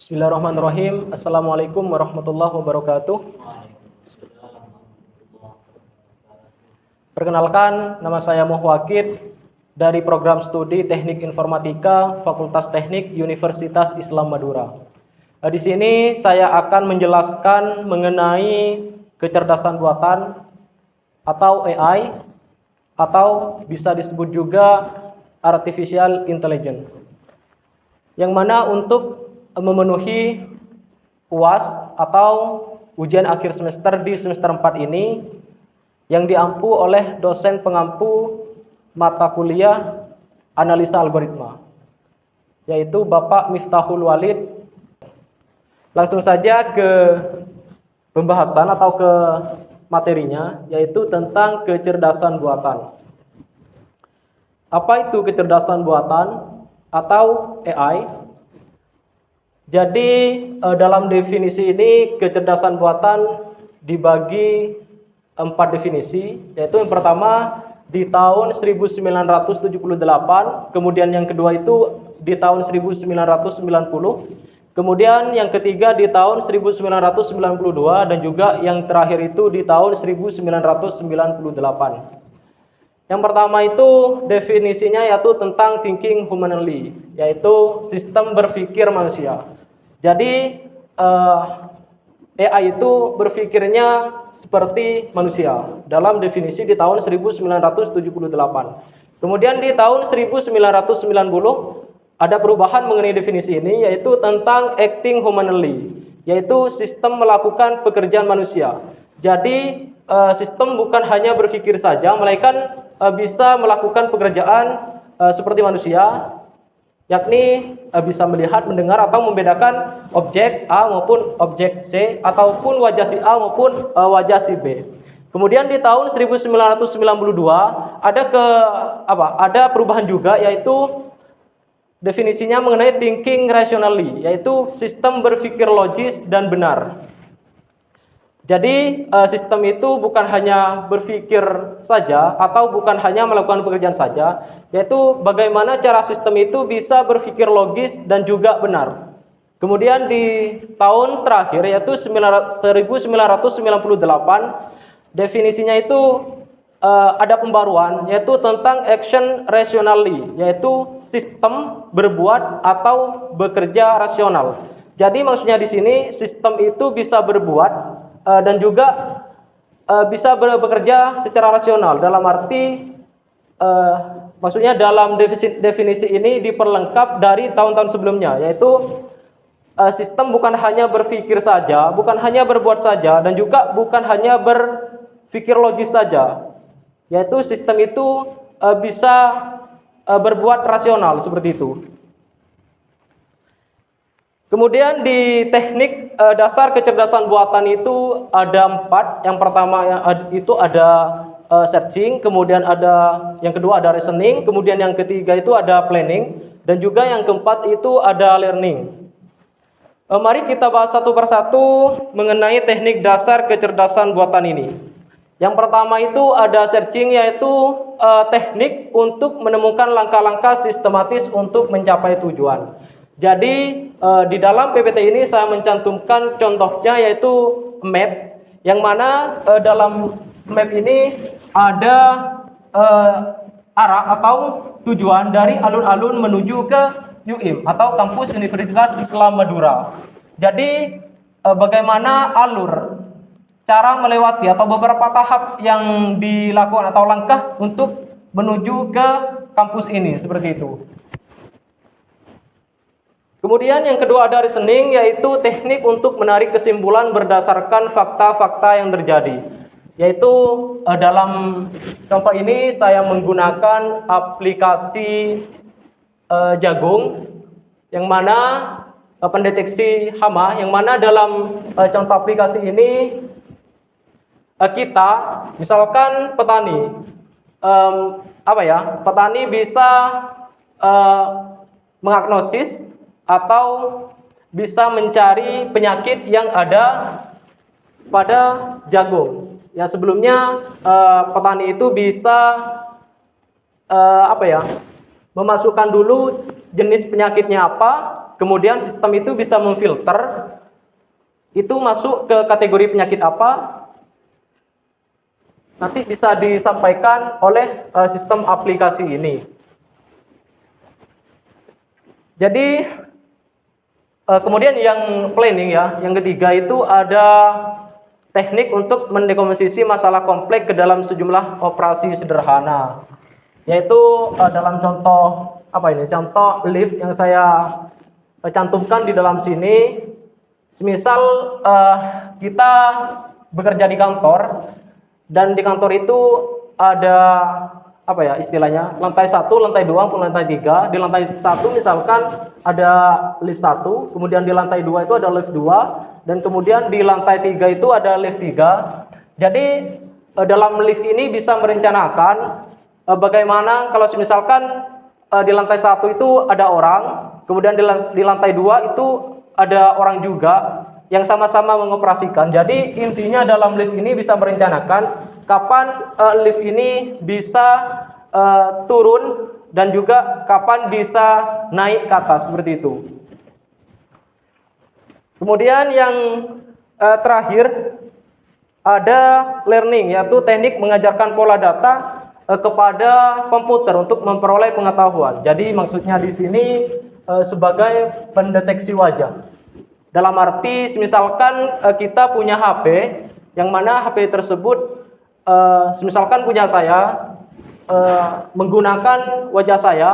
Bismillahirrahmanirrahim. Assalamualaikum warahmatullahi wabarakatuh. Perkenalkan, nama saya Muhwakid dari program studi Teknik Informatika Fakultas Teknik Universitas Islam Madura. Di sini saya akan menjelaskan mengenai kecerdasan buatan atau AI atau bisa disebut juga Artificial Intelligence. Yang mana untuk memenuhi UAS atau ujian akhir semester di semester 4 ini yang diampu oleh dosen pengampu mata kuliah analisa algoritma, yaitu Bapak Miftahul Walid. Langsung saja ke pembahasan atau ke materinya, yaitu tentang kecerdasan buatan. Apa itu kecerdasan buatan atau AI? Jadi dalam definisi ini kecerdasan buatan dibagi 4 definisi, yaitu yang pertama di tahun 1978, kemudian yang kedua itu di tahun 1990, kemudian yang ketiga di tahun 1992, dan juga yang terakhir itu di tahun 1998. Yang pertama itu definisinya yaitu tentang thinking humanly, yaitu sistem berpikir manusia. Jadi AI itu berpikirnya seperti manusia dalam definisi di tahun 1978. Kemudian di tahun 1990 ada perubahan mengenai definisi ini, yaitu tentang acting humanly, yaitu sistem melakukan pekerjaan manusia. Jadi sistem bukan hanya berpikir saja, melainkan bisa melakukan pekerjaan seperti manusia, yakni bisa melihat, mendengar, atau membedakan objek A maupun objek C, ataupun wajah si A maupun wajah si B. Kemudian di tahun 1992 ada perubahan juga, yaitu definisinya mengenai thinking rationally, yaitu sistem berpikir logis dan benar. Jadi sistem itu bukan hanya berpikir saja atau bukan hanya melakukan pekerjaan saja, yaitu bagaimana cara sistem itu bisa berpikir logis dan juga benar. Kemudian di tahun terakhir yaitu 1998, definisinya itu ada pembaruan, yaitu tentang action rationally, yaitu sistem berbuat atau bekerja rasional. Jadi maksudnya di sini sistem itu bisa berbuat dan juga bisa bekerja secara rasional, dalam arti maksudnya dalam definisi ini diperlengkap dari tahun-tahun sebelumnya, yaitu sistem bukan hanya berpikir saja, bukan hanya berbuat saja, dan juga bukan hanya berpikir logis saja, yaitu sistem itu bisa berbuat rasional seperti itu. Kemudian di teknik dasar kecerdasan buatan itu ada 4. Yang pertama itu ada searching, kemudian yang kedua ada reasoning, kemudian yang ketiga itu ada planning, dan juga yang keempat itu ada learning. Mari kita bahas satu persatu mengenai teknik dasar kecerdasan buatan ini. Yang pertama itu ada searching, yaitu teknik untuk menemukan langkah-langkah sistematis untuk mencapai tujuan. Jadi di dalam PPT ini saya mencantumkan contohnya, yaitu map, yang mana dalam map ini ada arah atau tujuan dari alun-alun menuju ke UIM atau Kampus Universitas Islam Madura. Jadi bagaimana alur, cara melewati atau beberapa tahap yang dilakukan atau langkah untuk menuju ke kampus ini, seperti itu. Kemudian yang kedua ada reasoning, yaitu teknik untuk menarik kesimpulan berdasarkan fakta-fakta yang terjadi. Yaitu dalam contoh ini saya menggunakan aplikasi Jagung, yang mana pendeteksi hama, yang mana dalam contoh aplikasi ini kita misalkan petani, petani bisa mengagnosis atau bisa mencari penyakit yang ada pada jagung. Yang sebelumnya petani itu bisa memasukkan dulu jenis penyakitnya apa, kemudian sistem itu bisa memfilter itu masuk ke kategori penyakit apa, nanti bisa disampaikan oleh sistem aplikasi ini. Jadi kemudian yang planning ya, yang ketiga itu ada teknik untuk mendekomposisi masalah kompleks ke dalam sejumlah operasi sederhana. Yaitu dalam contoh contoh lift yang saya cantumkan di dalam sini. Semisal kita bekerja di kantor dan di kantor itu ada istilahnya lantai 1, lantai 2, maupun lantai 3. Di lantai 1 misalkan ada lift 1, kemudian di lantai 2 itu ada lift 2, dan kemudian di lantai 3 itu ada lift 3. Jadi dalam lift ini bisa merencanakan bagaimana kalau misalkan di lantai 1 itu ada orang, kemudian di lantai 2 itu ada orang juga yang sama-sama mengoperasikan. Jadi intinya dalam lift ini bisa merencanakan kapan lift ini bisa turun dan juga kapan bisa naik ke atas, seperti itu. Kemudian yang terakhir ada learning, yaitu teknik mengajarkan pola data kepada komputer untuk memperoleh pengetahuan. Jadi maksudnya di sini sebagai pendeteksi wajah. Dalam arti misalkan kita punya HP, yang mana HP tersebut misalkan punya saya menggunakan wajah saya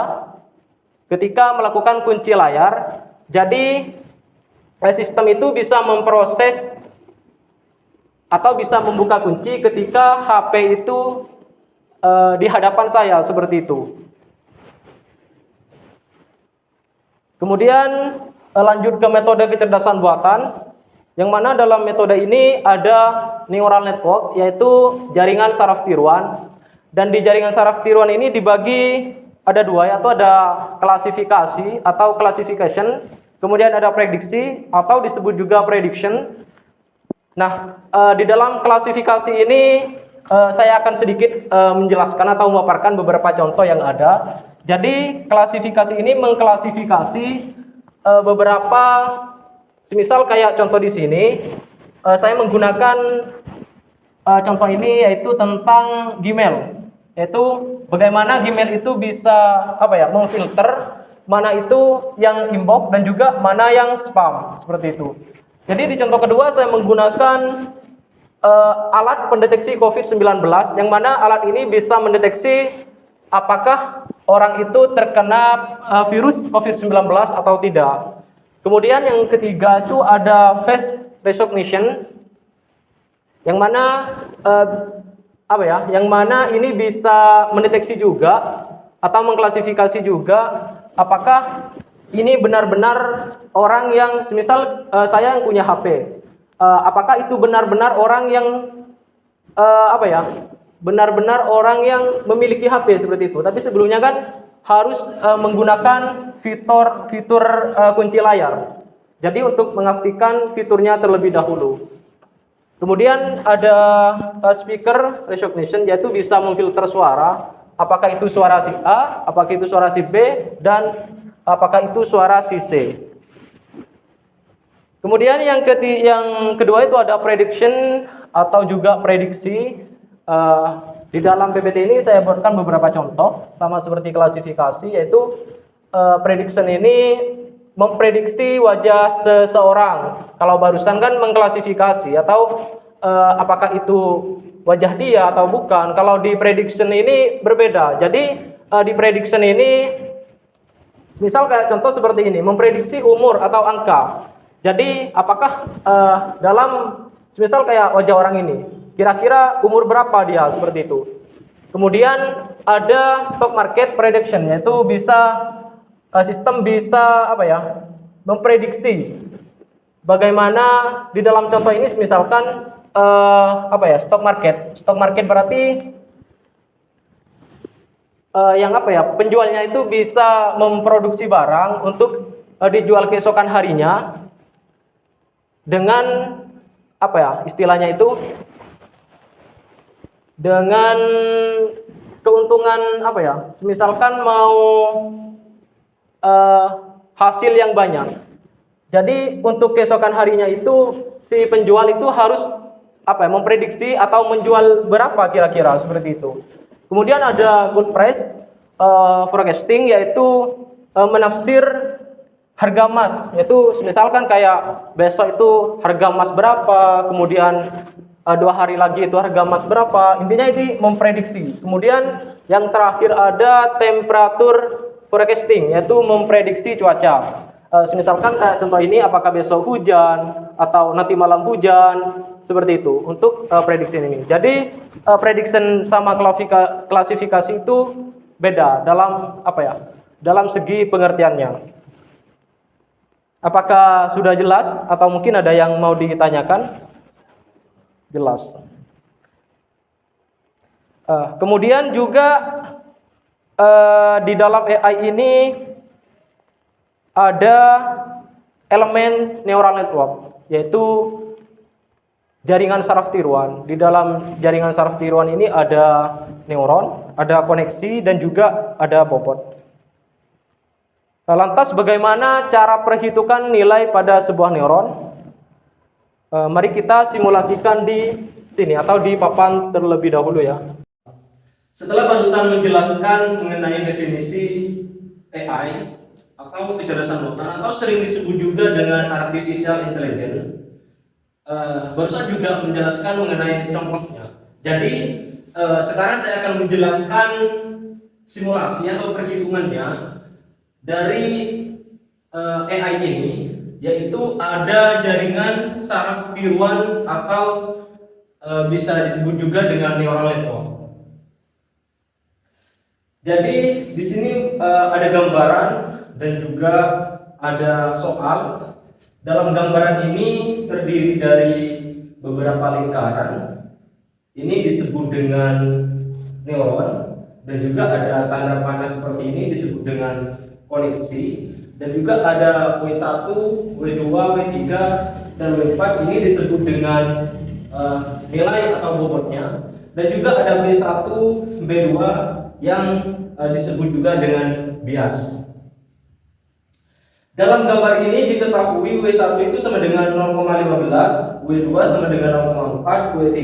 ketika melakukan kunci layar. Jadi sistem itu bisa memproses atau bisa membuka kunci ketika HP itu di hadapan saya, seperti itu. Kemudian lanjut ke metode kecerdasan buatan, yang mana dalam metode ini ada neural network, yaitu jaringan saraf tiruan. Dan di jaringan saraf tiruan ini dibagi ada dua, yaitu ada klasifikasi atau classification, kemudian ada prediksi atau disebut juga prediction. Nah, di dalam klasifikasi ini saya akan sedikit menjelaskan atau memaparkan beberapa contoh yang ada. Jadi klasifikasi ini mengklasifikasi beberapa, semisal kayak contoh di sini, saya menggunakan contoh ini, yaitu tentang Gmail, yaitu bagaimana Gmail itu bisa memfilter mana itu yang inbox dan juga mana yang spam, seperti itu. Jadi di contoh kedua saya menggunakan alat pendeteksi COVID-19, yang mana alat ini bisa mendeteksi apakah orang itu terkena virus COVID-19 atau tidak. Kemudian yang ketiga itu ada face recognition, yang mana yang mana ini bisa mendeteksi juga atau mengklasifikasi juga apakah ini benar-benar orang yang semisal saya yang punya HP. Apakah itu benar-benar orang yang benar-benar orang yang memiliki HP, seperti itu. Tapi sebelumnya kan harus menggunakan fitur kunci layar. Jadi untuk mengaktifkan fiturnya terlebih dahulu. Kemudian ada speaker recognition, yaitu bisa memfilter suara. Apakah itu suara si A, apakah itu suara si B, dan apakah itu suara si C. Kemudian yang kedua itu ada prediction atau juga prediksi. Di dalam PPT ini saya buatkan beberapa contoh, sama seperti klasifikasi, yaitu prediction ini memprediksi wajah seseorang. Kalau barusan kan mengklasifikasi atau apakah itu wajah dia atau bukan. Kalau di prediction ini berbeda. Jadi di prediction ini misal kayak contoh seperti ini, memprediksi umur atau angka. Jadi apakah dalam misal kayak wajah orang ini, kira-kira umur berapa dia, seperti itu. Kemudian ada stock market prediction, yaitu bisa sistem bisa memprediksi bagaimana di dalam contoh ini, misalkan stock market berarti penjualnya itu bisa memproduksi barang untuk dijual keesokan harinya dengan istilahnya itu dengan keuntungan misalkan mau hasil yang banyak. Jadi untuk keesokan harinya itu si penjual itu harus memprediksi atau menjual berapa kira-kira seperti itu. Kemudian ada good price forecasting, yaitu menafsir harga emas, yaitu misalkan kayak besok itu harga emas berapa, kemudian 2 hari lagi itu harga emas berapa. Intinya ini memprediksi. Kemudian yang terakhir ada temperatur forecasting, yaitu memprediksi cuaca. Misalkan contoh ini apakah besok hujan atau nanti malam hujan, seperti itu untuk prediksi ini. Jadi prediction sama klasifikasi itu beda dalam dalam segi pengertiannya. Apakah sudah jelas atau mungkin ada yang mau ditanyakan? Jelas. Kemudian juga di dalam AI ini ada elemen neural network, yaitu jaringan saraf tiruan. Di dalam jaringan saraf tiruan ini ada neuron, ada koneksi, dan juga ada bobot. Lantas bagaimana cara perhitungan nilai pada sebuah neuron? Mari kita simulasikan di sini atau di papan terlebih dahulu ya. Setelah barusan menjelaskan mengenai definisi AI atau kecerdasan buatan, atau sering disebut juga dengan artificial intelligence, barusan juga menjelaskan mengenai contohnya. Jadi sekarang saya akan menjelaskan simulasi atau perhitungannya dari AI ini, yaitu ada jaringan saraf tiruan atau bisa disebut juga dengan neural network. Jadi di sini ada gambaran dan juga ada soal. Dalam gambaran ini terdiri dari beberapa lingkaran. Ini disebut dengan neuron, dan juga ada tanda panah seperti ini disebut dengan koneksi, dan juga ada W1, W2, W3, dan W4. Ini disebut dengan nilai atau bobotnya, dan juga ada B1, B2 yang disebut juga dengan bias. Dalam gambar ini diketahui W1 itu sama dengan 0,15, W2 sama dengan 0,4, W3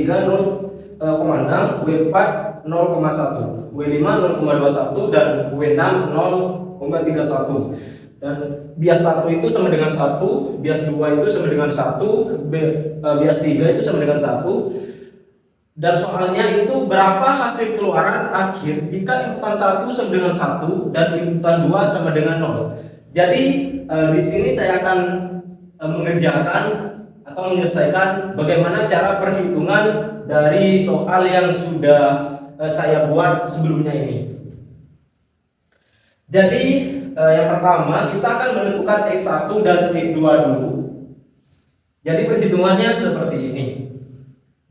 0,6, W4 0,1, W5 0,21, dan W6 0,31. Dan bias 1 itu sama dengan 1, bias 2 itu sama dengan 1, bias 3 itu sama dengan 1. Dan soalnya itu berapa hasil keluaran akhir jika inputan 1 sama dengan 1 dan inputan 2 sama dengan 0. Jadi di sini saya akan mengerjakan atau menyelesaikan bagaimana cara perhitungan dari soal yang sudah saya buat sebelumnya ini. Jadi yang pertama kita akan menentukan X1 dan X2 dulu. Jadi perhitungannya seperti ini.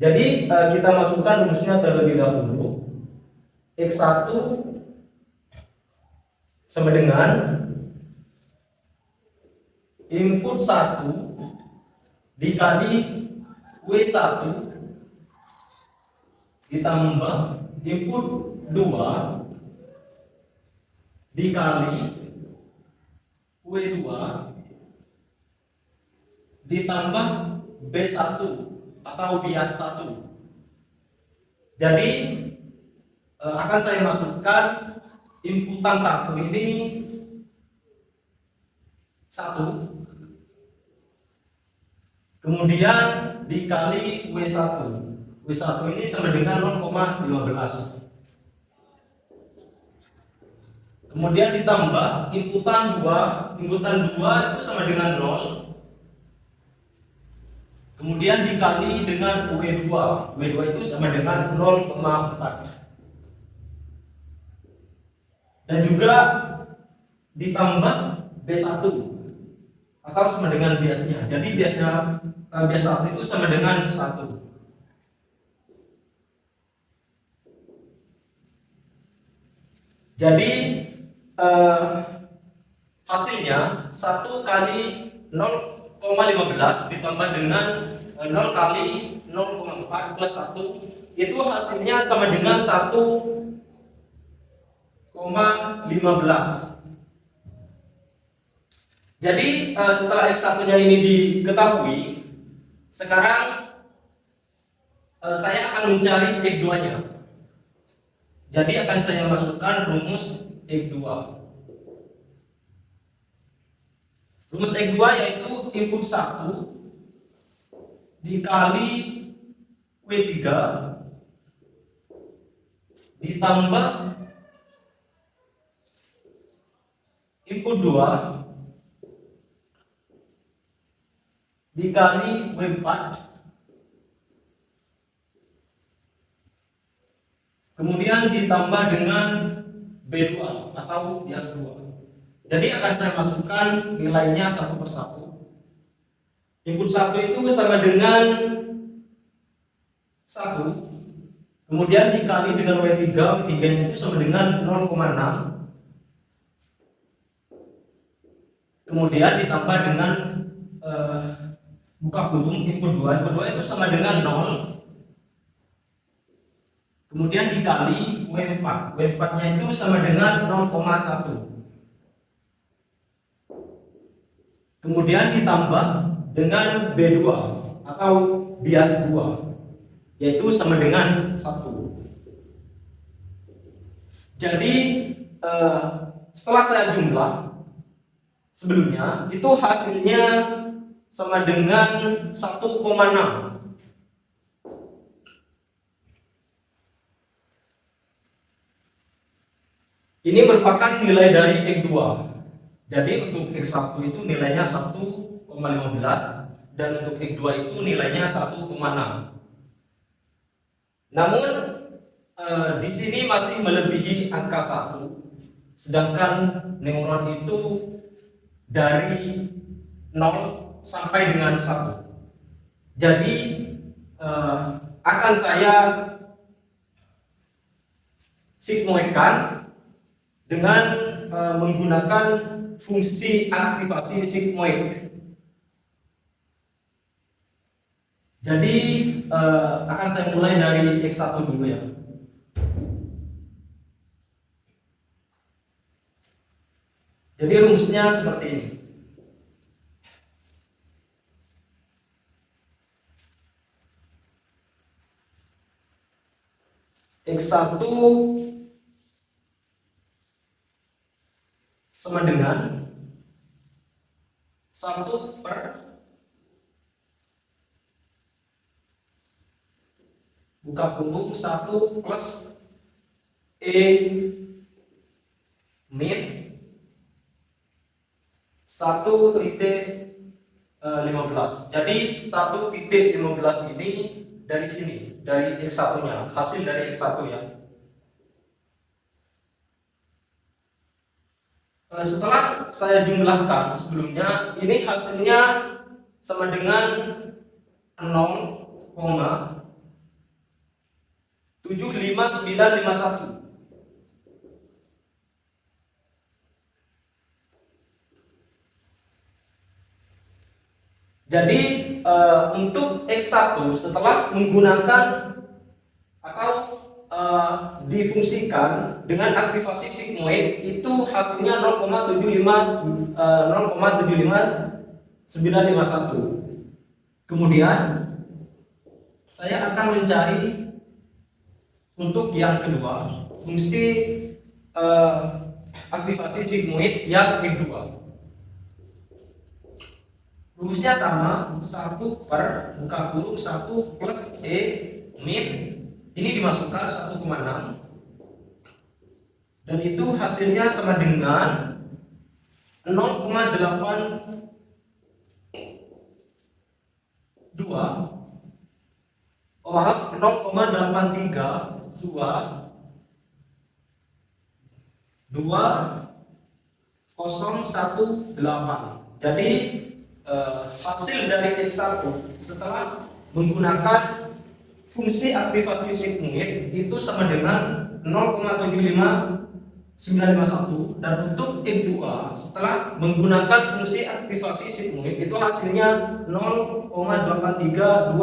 Jadi kita masukkan rumusnya terlebih dahulu. X1 sama dengan input 1 dikali W1 ditambah input 2 dikali W2 ditambah B1 atau bias 1. Jadi akan saya masukkan inputan 1 ini 1, kemudian dikali W1. W1 ini sama dengan 0,15. Kemudian ditambah inputan 2 itu sama dengan 0. Kemudian dikali dengan W2. W2 itu sama dengan 0,4. Dan juga ditambah B1 atau sama dengan biasnya. Jadi biasnya bias 1 itu sama dengan 1. Jadi hasilnya 1 kali 0,15 ditambah dengan 0 kali 0,4 plus 1, itu hasilnya sama dengan 1,15. Jadi setelah X1-nya ini diketahui, sekarang saya akan mencari X2-nya. Jadi akan saya masukkan rumus X2. Rumus X2 yaitu input 1 dikali W3 ditambah input 2 dikali W4 kemudian ditambah dengan B2 atau bias 2. Jadi akan saya masukkan nilainya satu persatu. Input 1 itu sama dengan 1, kemudian dikali dengan W3, W3 itu sama dengan 0,6, kemudian ditambah dengan buka kurung input 2 itu sama dengan 0, kemudian dikali W4, W4-nya itu sama dengan 0,1, kemudian ditambah dengan B2 atau bias 2 yaitu sama dengan 1. Jadi setelah saya jumlah sebelumnya itu hasilnya sama dengan 1,6. Ini merupakan nilai dari X2. Jadi untuk X1 itu nilainya 1,15 dan untuk X2 itu nilainya 1,6. Namun di sini masih melebihi angka 1, sedangkan neuron itu dari 0 sampai dengan 1. Jadi akan saya sigmoidkan dengan menggunakan fungsi aktivasi sigmoid. Jadi akan saya mulai dari X1 dulu ya. Jadi rumusnya seperti ini. X1 sama dengan 1 per buka kurung 1 plus E min 1,15. Jadi 1,15 ini dari sini, dari X1-nya, hasil dari X1 ya. Setelah saya jumlahkan sebelumnya, ini hasilnya sama dengan 0,75951. Jadi untuk X1 setelah menggunakan atau difungsikan dengan aktivasi sigmoid itu hasilnya 0,75951. Kemudian saya akan mencari untuk yang kedua fungsi aktivasi sigmoid yang kedua. Rumusnya sama, 1 per buka kurung 1 plus E min ini dimasukkan 1,6 dan itu hasilnya sama dengan 0,818. Jadi hasil dari X1 setelah menggunakan fungsi aktivasi sigmoid itu sama dengan 0,75951 dan untuk X2 setelah menggunakan fungsi aktivasi sigmoid itu hasilnya 0,832018.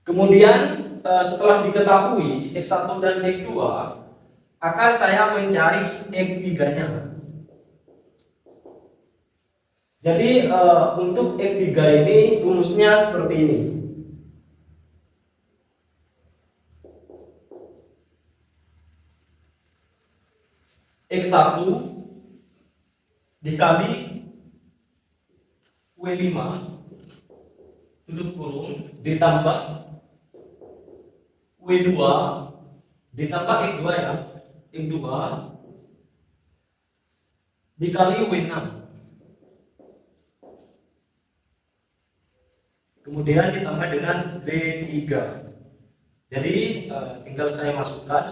Kemudian setelah diketahui X1 dan X2, akan saya mencari X3-nya. Jadi untuk X3 ini rumusnya seperti ini. X1 dikali W5 tutup kurung ditambah W2 ditambah X2 ya, X2 dikali W6, kemudian ditambah dengan B3. Jadi tinggal saya masukkan,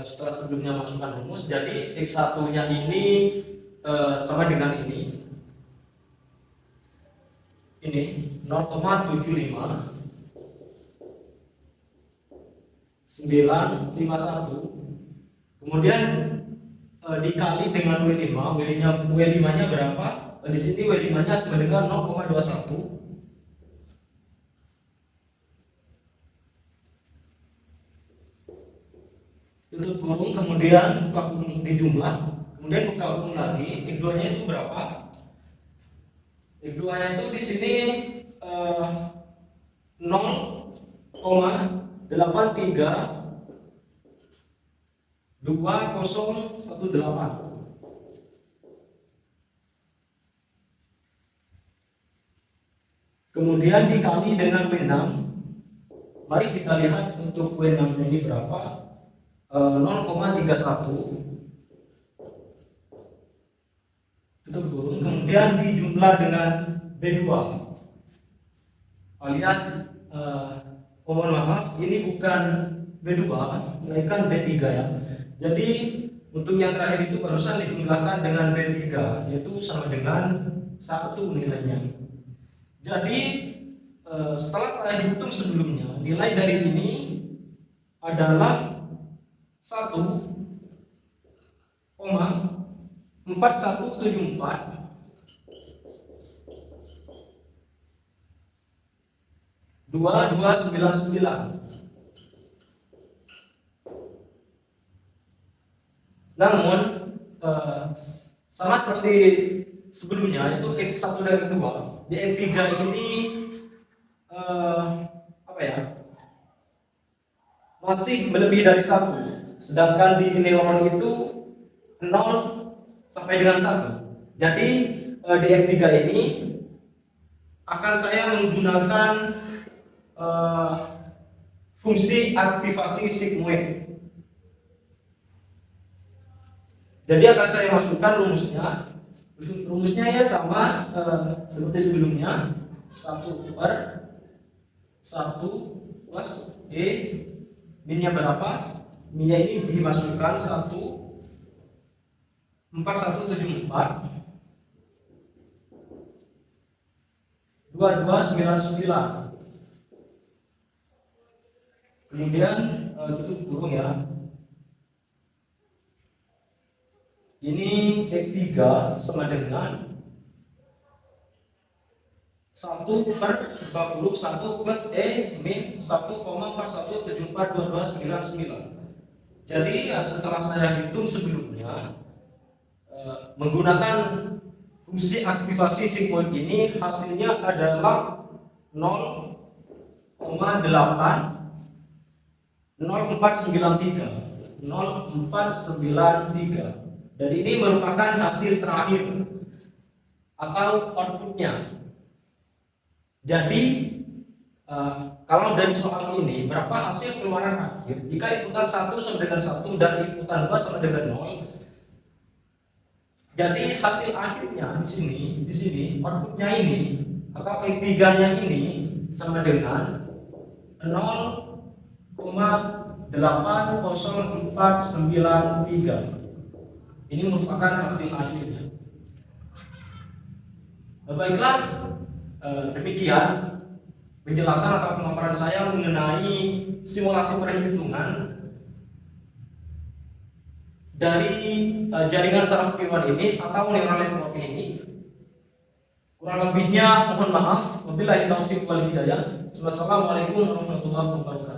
setelah sebelumnya masukkan rumus. Jadi X1-nya ini sama dengan ini 0,75 951, kemudian dikali dengan W5. W5-nya berapa? Di sini W5-nya sama dengan 0,21. Tutup kurung, kemudian buka kurung dijumlah, kemudian buka kurung lagi. X2-nya itu berapa? X2-nya itu di sini 0,832018. Kemudian dikali dengan W6. Mari kita lihat untuk W6 ini berapa. 0,31 tutup kurung, kemudian dijumlah dengan B2 alias mohon maaf, ini bukan B2 melainkan B3 ya. Jadi untuk yang terakhir itu barusan dijumlahkan dengan B3, yaitu sama dengan 1 nilainya. Jadi setelah saya hitung sebelumnya, nilai dari ini adalah 1,4174 2299. Namun sama seperti sebelumnya, itu X1 dan X2, di X3 ini masih melebihi dari 1. Sedangkan di neuron itu 0 sampai dengan 1. Jadi di X3 ini akan saya menggunakan fungsi aktivasi sigmoid. Jadi akan saya masukkan rumusnya. Rumusnya ya sama seperti sebelumnya, 1/1 plus E, min-nya berapa? Min-nya ini dimasukkan 1,4174 2299. Kemudian tutup kurung ya. Ini X3 sama dengan 1/41 plus E min 1,41742299. Jadi setelah saya hitung sebelumnya menggunakan fungsi aktivasi sigmoid ini, hasilnya adalah 0,0493. Dan ini merupakan hasil terakhir atau outputnya. Jadi kalau dari soal ini, berapa hasil keluaran akhir jika inputan 1 sama dengan 1 dan inputan 2 sama dengan 0? Jadi hasil akhirnya di sini outputnya ini atau X3-nya ini sama dengan 0,80493. Ini merupakan hasil akhirnya. Baiklah, demikian penjelasan atau pemaparan saya mengenai simulasi perhitungan dari jaringan saraf neuron ini atau neural network ini. Kurang lebihnya mohon maaf. Wabillahi taufiq wal hidayah. Wassalamualaikum warahmatullahi wabarakatuh.